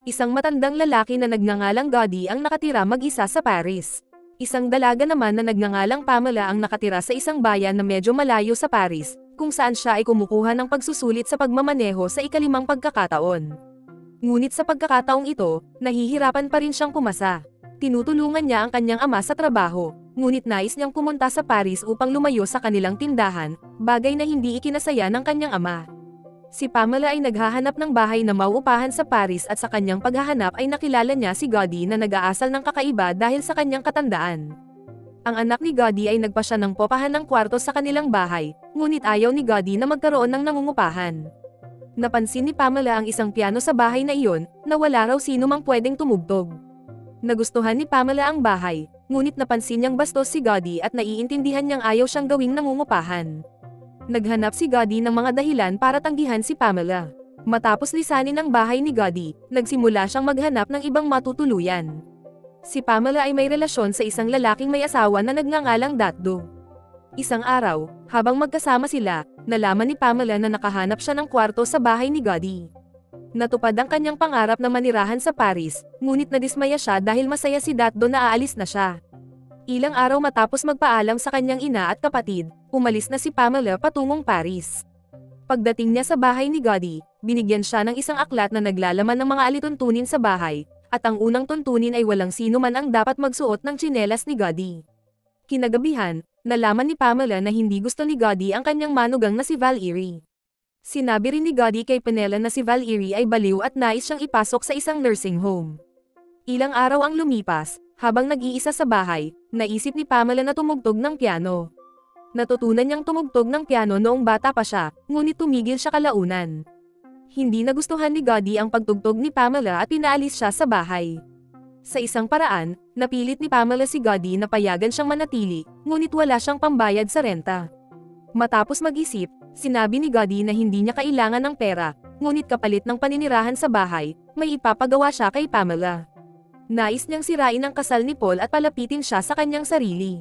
Isang matandang lalaki na nagngangalang Gotti ang nakatira mag-isa sa Paris. Isang dalaga naman na nagngangalang Pamela ang nakatira sa isang bayan na medyo malayo sa Paris, kung saan siya ay kumukuha ng pagsusulit sa pagmamaneho sa ikalimang pagkakataon. Ngunit sa pagkakataong ito, nahihirapan pa rin siyang pumasa. Tinutulungan niya ang kanyang ama sa trabaho, ngunit nais niyang pumunta sa Paris upang lumayo sa kanilang tindahan, bagay na hindi ikinasaya ng kanyang ama. Si Pamela ay naghahanap ng bahay na mauupahan sa Paris at sa kanyang paghahanap ay nakilala niya si Gotti na nag-aasal ng kakaiba dahil sa kanyang katandaan. Ang anak ni Gotti ay nagpasya ng popahan ng kwarto sa kanilang bahay, ngunit ayaw ni Gotti na magkaroon ng nangungupahan. Napansin ni Pamela ang isang piano sa bahay na iyon, na wala raw sino mang pwedeng tumugtog. Nagustuhan ni Pamela ang bahay, ngunit napansin niyang bastos si Gotti at naiintindihan niyang ayaw siyang gawing nangungupahan. Naghanap si Gotti ng mga dahilan para tanggihan si Pamela. Matapos lisanin ang bahay ni Gotti, nagsimula siyang maghanap ng ibang matutuluyan. Si Pamela ay may relasyon sa isang lalaking may asawa na nagngangalang Datdo. Isang araw, habang magkasama sila, nalaman ni Pamela na nakahanap siya ng kwarto sa bahay ni Gotti. Natupad ang kanyang pangarap na manirahan sa Paris, ngunit nadismaya siya dahil masaya si Datdo na aalis na siya. Ilang araw matapos magpaalam sa kanyang ina at kapatid, umalis na si Pamela patungong Paris. Pagdating niya sa bahay ni Gotti, binigyan siya ng isang aklat na naglalaman ng mga alituntunin sa bahay, at ang unang tuntunin ay walang sino man ang dapat magsuot ng tsinelas ni Gotti. Kinagabihan, nalaman ni Pamela na hindi gusto ni Gotti ang kanyang manugang na si Valerie. Sinabi rin ni Gotti kay Pamela na si Valerie ay baliw at nais siyang ipasok sa isang nursing home. Ilang araw ang lumipas, habang nag-iisa sa bahay, naisip ni Pamela na tumugtog ng piano. Natutunan niyang tumugtog ng piano noong bata pa siya, ngunit tumigil siya kalaunan. Hindi nagustuhan ni Gotti ang pagtugtog ni Pamela at pinaalis siya sa bahay. Sa isang paraan, napilit ni Pamela si Gotti na payagan siyang manatili, ngunit wala siyang pambayad sa renta. Matapos mag-isip, sinabi ni Gotti na hindi niya kailangan ng pera, ngunit kapalit ng paninirahan sa bahay, may ipapagawa siya kay Pamela. Nais niyang sirain ang kasal ni Paul at palapitin siya sa kanyang sarili.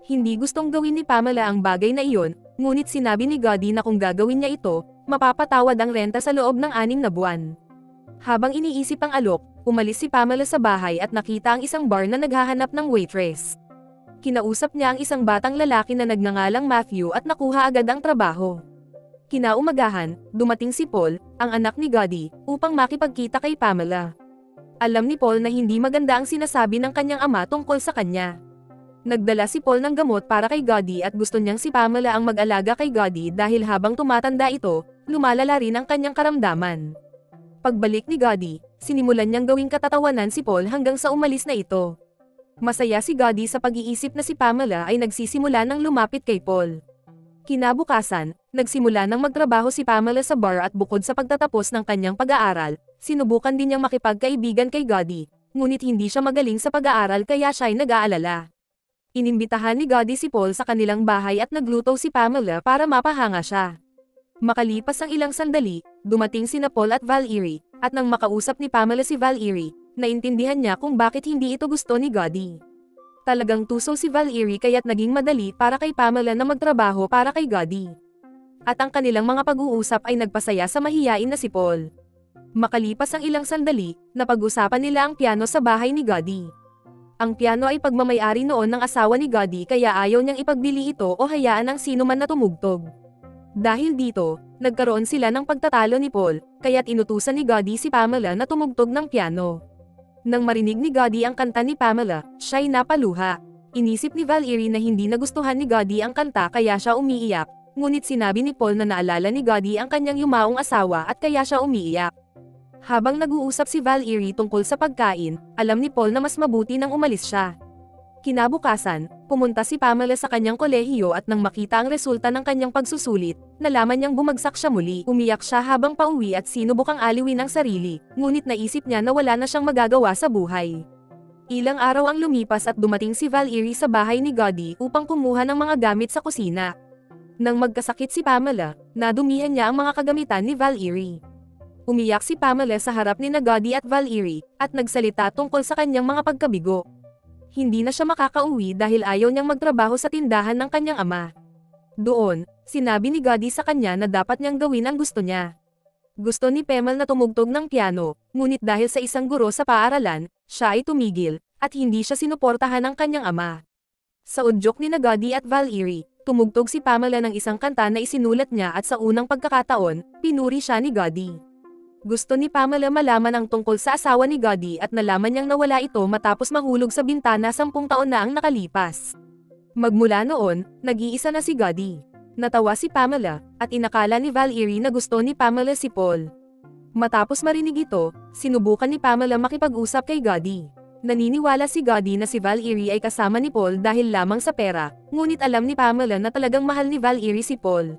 Hindi gustong gawin ni Pamela ang bagay na iyon, ngunit sinabi ni Gotti na kung gagawin niya ito, mapapatawad ang renta sa loob ng 6 na buwan. Habang iniisip ang alok, umalis si Pamela sa bahay at nakita ang isang bar na naghahanap ng waitress. Kinausap niya ang isang batang lalaki na nagngangalang Matthew at nakuha agad ang trabaho. Kinaumagahan, dumating si Paul, ang anak ni Gotti, upang makipagkita kay Pamela. Alam ni Paul na hindi maganda ang sinasabi ng kanyang ama tungkol sa kanya. Nagdala si Paul ng gamot para kay Gotti at gusto niyang si Pamela ang mag-alaga kay Gotti dahil habang tumatanda ito, lumalala rin ang kanyang karamdaman. Pagbalik ni Gotti, sinimulan niyang gawing katatawanan si Paul hanggang sa umalis na ito. Masaya si Gotti sa pag-iisip na si Pamela ay nagsisimula ng lumapit kay Paul. Kinabukasan, nagsimula ng magtrabaho si Pamela sa bar at bukod sa pagtatapos ng kanyang pag-aaral, sinubukan din niyang makipagkaibigan kay Gotti, ngunit hindi siya magaling sa pag-aaral kaya siya ay nag-aalala. Inimbitahan ni Gotti si Paul sa kanilang bahay at nagluto si Pamela para mapahanga siya. Makalipas ang ilang sandali, dumating sina Paul at Valerie, at nang makausap ni Pamela si Valerie, naintindihan niya kung bakit hindi ito gusto ni Gotti. Talagang tuso si Valerie kaya't naging madali para kay Pamela na magtrabaho para kay Gotti. At ang kanilang mga pag-uusap ay nagpasaya sa mahiyain na si Paul. Makalipas ang ilang sandali, napag-usapan nila ang piano sa bahay ni Gotti. Ang piano ay pagmamayari noon ng asawa ni Gotti kaya ayaw niyang ipagbili ito o hayaan ang sino man na tumugtog. Dahil dito, nagkaroon sila ng pagtatalo ni Paul, kaya't inutusan ni Gotti si Pamela na tumugtog ng piano. Nang marinig ni Gotti ang kanta ni Pamela, siya'y napaluha. Inisip ni Valerie na hindi nagustuhan ni Gotti ang kanta kaya siya umiiyak, ngunit sinabi ni Paul na naalala ni Gotti ang kanyang yumaong asawa at kaya siya umiiyak. Habang nag-uusap si Valerie tungkol sa pagkain, alam ni Paul na mas mabuti nang umalis siya. Kinabukasan, pumunta si Pamela sa kanyang kolehiyo at nang makita ang resulta ng kanyang pagsusulit, nalaman niyang bumagsak siya muli. Umiyak siya habang pauwi at sinubukang aliwin ang sarili, ngunit naisip niya na wala na siyang magagawa sa buhay. Ilang araw ang lumipas at dumating si Valerie sa bahay ni Gotti upang kumuha ng mga gamit sa kusina. Nang magkasakit si Pamela, nadumihan niya ang mga kagamitan ni Valerie. Umiyak si Pamela sa harap ni Gotti at Valerie, at nagsalita tungkol sa kanyang mga pagkabigo. Hindi na siya makakauwi dahil ayaw niyang magtrabaho sa tindahan ng kanyang ama. Doon, sinabi ni Gotti sa kanya na dapat niyang gawin ang gusto niya. Gusto ni Pemal na tumugtog ng piano, ngunit dahil sa isang guro sa paaralan, siya ay tumigil, at hindi siya sinuportahan ng kanyang ama. Sa udyok ni Nagadi at Valkyrie, tumugtog si Pamela ng isang kanta na isinulat niya at sa unang pagkakataon, pinuri siya ni Gadi. Gusto ni Pamela malaman ang tungkol sa asawa ni Gadi at nalaman niyang nawala ito matapos mahulog sa bintana 10 taon na ang nakalipas. Magmula noon, nag-iisa na si Gadi. Natawa si Pamela, at inakala ni Valkyrie na gusto ni Pamela si Paul. Matapos marinig ito, sinubukan ni Pamela makipag-usap kay Gadi. Naniniwala si Gadi na si Valkyrie ay kasama ni Paul dahil lamang sa pera, ngunit alam ni Pamela na talagang mahal ni Valkyrie si Paul.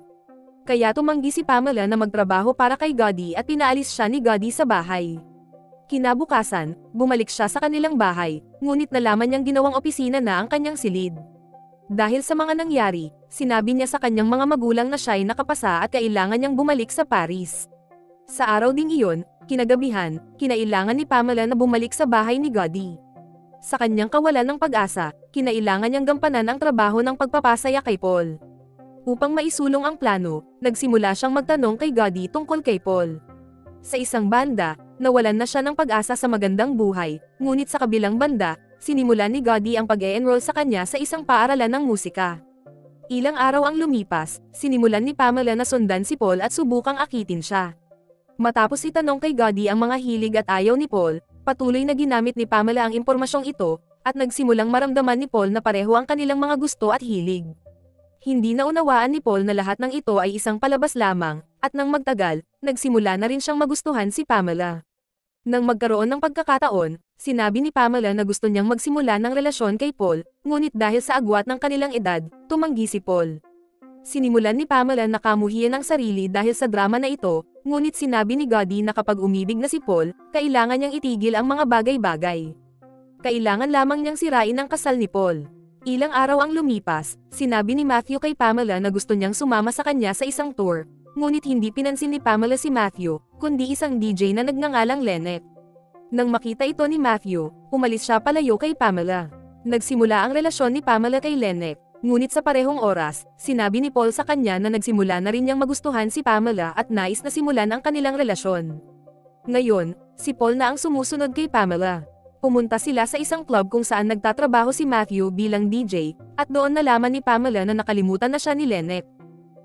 Kaya tumanggi si Pamela na magtrabaho para kay Gadi at pinaalis siya ni Gadi sa bahay. Kinabukasan, bumalik siya sa kanilang bahay, ngunit nalaman niyang ginawang opisina na ang kanyang silid. Dahil sa mga nangyari, sinabi niya sa kanyang mga magulang na siya ay nakapasa at kailangan niyang bumalik sa Paris. Sa araw ding iyon, kinagabihan, kinailangan ni Pamela na bumalik sa bahay ni Gadi. Sa kanyang kawalan ng pag-asa, kinailangan niyang gampanan ang trabaho ng pagpapasaya kay Paul. Upang maisulong ang plano, nagsimula siyang magtanong kay Gadi tungkol kay Paul. Sa isang banda, nawalan na siya ng pag-asa sa magandang buhay, ngunit sa kabilang banda, sinimulan ni Gadi ang pag-e-enroll sa kanya sa isang paaralan ng musika. Ilang araw ang lumipas, sinimulan ni Pamela na sundan si Paul at subukang akitin siya. Matapos itanong kay Gadi ang mga hilig at ayaw ni Paul, patuloy na ginamit ni Pamela ang impormasyong ito, at nagsimulang maramdaman ni Paul na pareho ang kanilang mga gusto at hilig. Hindi naunawaan ni Paul na lahat ng ito ay isang palabas lamang, at nang magtagal, nagsimula na rin siyang magustuhan si Pamela. Nang magkaroon ng pagkakataon, sinabi ni Pamela na gusto niyang magsimula ng relasyon kay Paul, ngunit dahil sa agwat ng kanilang edad, tumanggi si Paul. Sinimulan ni Pamela na kamuhian ang sarili dahil sa drama na ito, ngunit sinabi ni Gadi na kapag umibig na si Paul, kailangan niyang itigil ang mga bagay-bagay. Kailangan lamang niyang sirain ang kasal ni Paul. Ilang araw ang lumipas, sinabi ni Matthew kay Pamela na gusto niyang sumama sa kanya sa isang tour, ngunit hindi pinansin ni Pamela si Matthew, kundi isang DJ na nagngangalang Lynette. Nang makita ito ni Matthew, umalis siya palayo kay Pamela. Nagsimula ang relasyon ni Pamela kay Lynette, ngunit sa parehong oras, sinabi ni Paul sa kanya na nagsimula na rin niyang magustuhan si Pamela at nais na simulan ang kanilang relasyon. Ngayon, si Paul na ang sumusunod kay Pamela. Pumunta sila sa isang club kung saan nagtatrabaho si Matthew bilang DJ, at doon nalaman ni Pamela na nakalimutan na siya ni Lynette.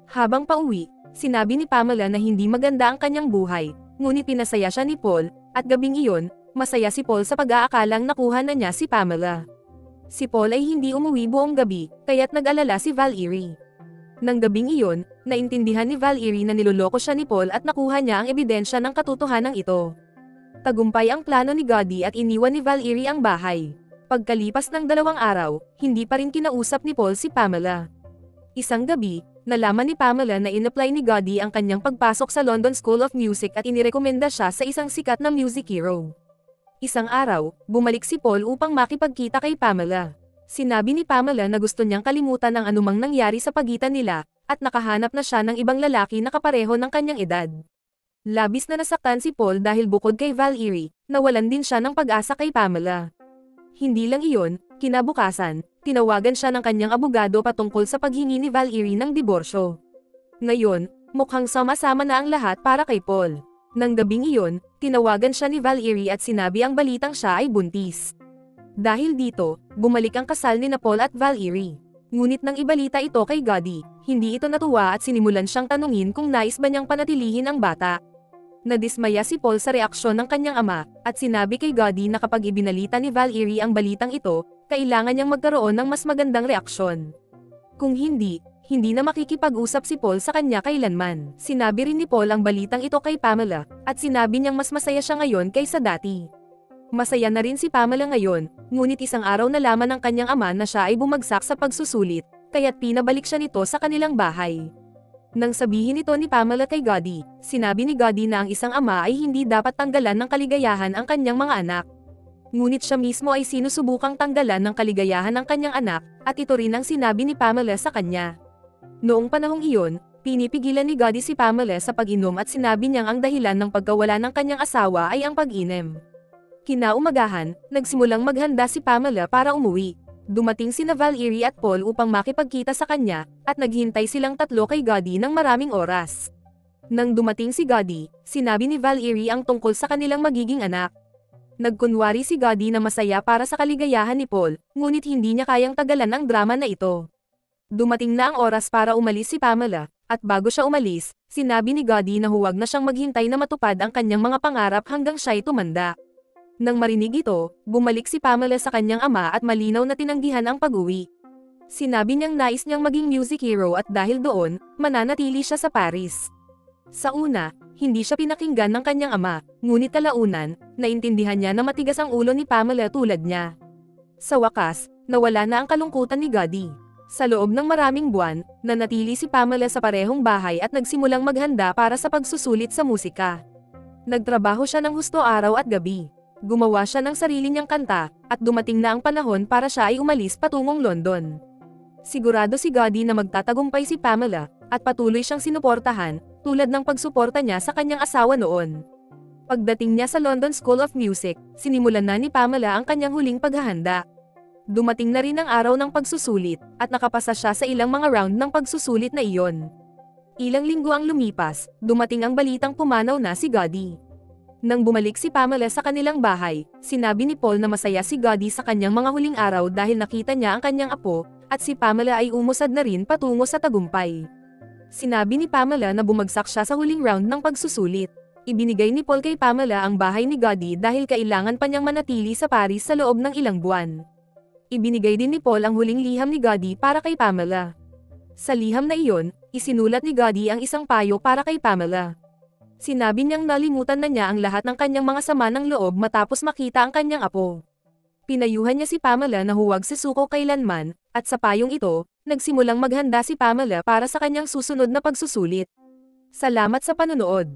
Habang pauwi, sinabi ni Pamela na hindi maganda ang kanyang buhay, ngunit pinasaya siya ni Paul, at gabing iyon, masaya si Paul sa pag-aakalang nakuha na niya si Pamela. Si Paul ay hindi umuwi buong gabi, kaya't nag-alala si Valkyrie. Nang gabing iyon, naintindihan ni Valkyrie na niloloko siya ni Paul at nakuha niya ang ebidensya ng katotohanan ito. Tagumpay ang plano ni Gadi at iniwan ni Valkyrie ang bahay. Pagkalipas ng 2 araw, hindi pa rin kinausap ni Paul si Pamela. Isang gabi, nalaman ni Pamela na in-apply ni Gadi ang kanyang pagpasok sa London School of Music at inirekomenda siya sa isang sikat na music hero. Isang araw, bumalik si Paul upang makipagkita kay Pamela. Sinabi ni Pamela na gusto niyang kalimutan ang anumang nangyari sa pagitan nila, at nakahanap na siya ng ibang lalaki na kapareho ng kanyang edad. Labis na nasaktan si Paul dahil bukod kay Valkyrie, nawalan din siya ng pag-asa kay Pamela. Hindi lang iyon, kinabukasan, tinawagan siya ng kanyang abogado patungkol sa paghingi ni Valkyrie ng diborsyo. Ngayon, mukhang sama-sama na ang lahat para kay Paul. Nang gabing iyon, tinawagan siya ni Valkyrie at sinabi ang balitang siya ay buntis. Dahil dito, bumalik ang kasal ni Paul at Valkyrie. Ngunit nang ibalita ito kay Gadi, hindi ito natuwa at sinimulan siyang tanungin kung nais ba niyang panatilihin ang bata. Nadismaya si Paul sa reaksyon ng kanyang ama, at sinabi kay Gadi na kapag ibinalita ni Valkyrie ang balitang ito, kailangan niyang magkaroon ng mas magandang reaksyon. Kung hindi na makikipag-usap si Paul sa kanya kailanman. Sinabi rin ni Paul ang balitang ito kay Pamela, at sinabi niyang mas masaya siya ngayon kaysa dati. Masaya na rin si Pamela ngayon, ngunit isang araw nalaman ng kanyang ama na siya ay bumagsak sa pagsusulit, kaya't pinabalik siya nito sa kanilang bahay. Nang sabihin ito ni Pamela kay Gadi, sinabi ni Gadi na ang isang ama ay hindi dapat tanggalan ng kaligayahan ang kanyang mga anak. Ngunit siya mismo ay sinusubukang tanggalan ng kaligayahan ng kanyang anak, at ito rin ang sinabi ni Pamela sa kanya. Noong panahong iyon, pinipigilan ni Gadi si Pamela sa pag-inom at sinabi niyang ang dahilan ng pagkawala ng kanyang asawa ay ang pag-inom. Kinaumagahan, nagsimulang maghanda si Pamela para umuwi. Dumating sina Valkyrie at Paul upang makipagkita sa kanya, at naghintay silang tatlo kay Gadi ng maraming oras. Nang dumating si Gotti, sinabi ni Valerie ang tungkol sa kanilang magiging anak. Nagkunwari si Gotti na masaya para sa kaligayahan ni Paul, ngunit hindi niya kayang tagalan ang drama na ito. Dumating na ang oras para umalis si Pamela, at bago siya umalis, sinabi ni Gotti na huwag na siyang maghintay na matupad ang kanyang mga pangarap hanggang siya'y tumanda. Nang marinig ito, bumalik si Pamela sa kanyang ama at malinaw na tinanggihan ang pag-uwi. Sinabi niyang nais niyang maging music hero at dahil doon, mananatili siya sa Paris. Sa una, hindi siya pinakinggan ng kanyang ama, ngunit kalaunan, naintindihan niya na matigas ang ulo ni Pamela tulad niya. Sa wakas, nawala na ang kalungkutan ni Gotti. Sa loob ng maraming buwan, nanatili si Pamela sa parehong bahay at nagsimulang maghanda para sa pagsusulit sa musika. Nagtrabaho siya ng husto araw at gabi. Gumawa siya ng sarili niyang kanta, at dumating na ang panahon para siya ay umalis patungong London. Sigurado si Gotti na magtatagumpay si Pamela, at patuloy siyang sinuportahan, tulad ng pagsuporta niya sa kanyang asawa noon. Pagdating niya sa London School of Music, sinimulan na ni Pamela ang kanyang huling paghahanda. Dumating na rin ang araw ng pagsusulit, at nakapasa siya sa ilang mga round ng pagsusulit na iyon. Ilang linggo ang lumipas, dumating ang balitang pumanaw na si Gotti. Nang bumalik si Pamela sa kanilang bahay, sinabi ni Paul na masaya si Gotti sa kanyang mga huling araw dahil nakita niya ang kanyang apo, at si Pamela ay umusad na rin patungo sa tagumpay. Sinabi ni Pamela na bumagsak siya sa huling round ng pagsusulit. Ibinigay ni Paul kay Pamela ang bahay ni Gotti dahil kailangan pa niyang manatili sa Paris sa loob ng ilang buwan. Ibinigay din ni Paul ang huling liham ni Gotti para kay Pamela. Sa liham na iyon, isinulat ni Gotti ang isang payo para kay Pamela. Sinabi niyang nalimutan na niya ang lahat ng kanyang mga sama ng loob matapos makita ang kanyang apo. Pinayuhan niya si Pamela na huwag susuko kailanman, at sa payong ito, nagsimulang maghanda si Pamela para sa kanyang susunod na pagsusulit. Salamat sa panonood.